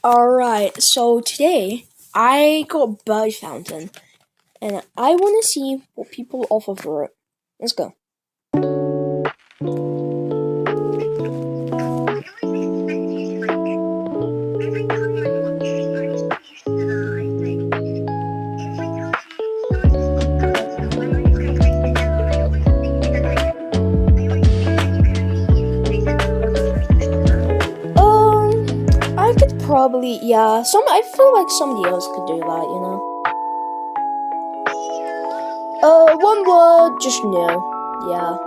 Alright, so today I got a bird fountain and I want to see what people offer for it. Let's go. I could probably, I feel like somebody else could do that, you know? One word, just no. Yeah.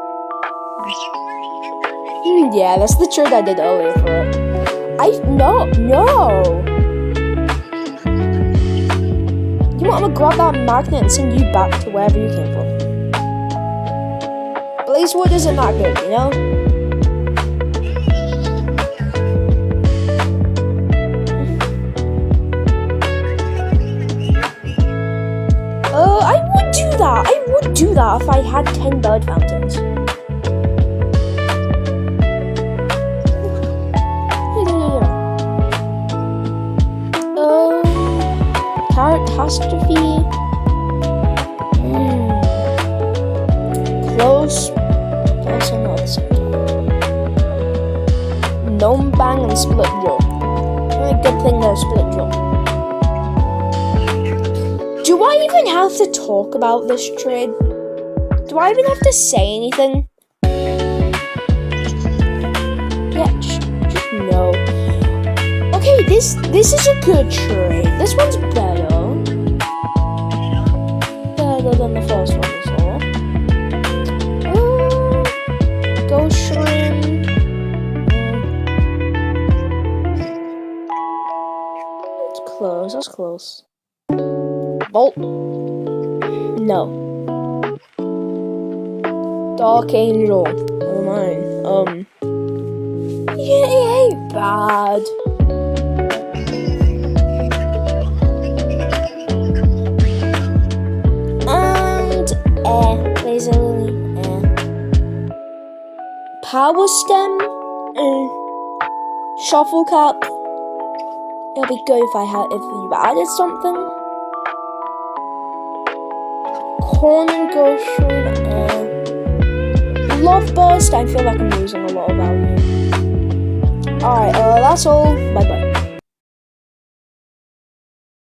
Yeah, that's the trade I did earlier for it. No. You know what, I'm gonna grab that magnet and send you back to wherever you came from. Blazewood isn't that good, you know? I would do that if I had 10 bird fountains. Catastrophe. Close. Also not Gnome Bang and Split Jaw. Only good thing they're Split Jaw. Do I even have to talk about this trade? Do I even have to say anything? Yeah, just no. Okay, this is a good trade. This one's better. Better than the first one we saw. Ghost Shrimp. That's close. Bolt. No. Dark Angel. Never mind. Yeah, it ain't bad. And Laser Lily. Power Stem. Shuffle Cap. It'll be good if you added something. Corn and Ghost Shrimp. Love Burst. I feel like I'm losing a lot of value. Alright, that's all. Bye bye.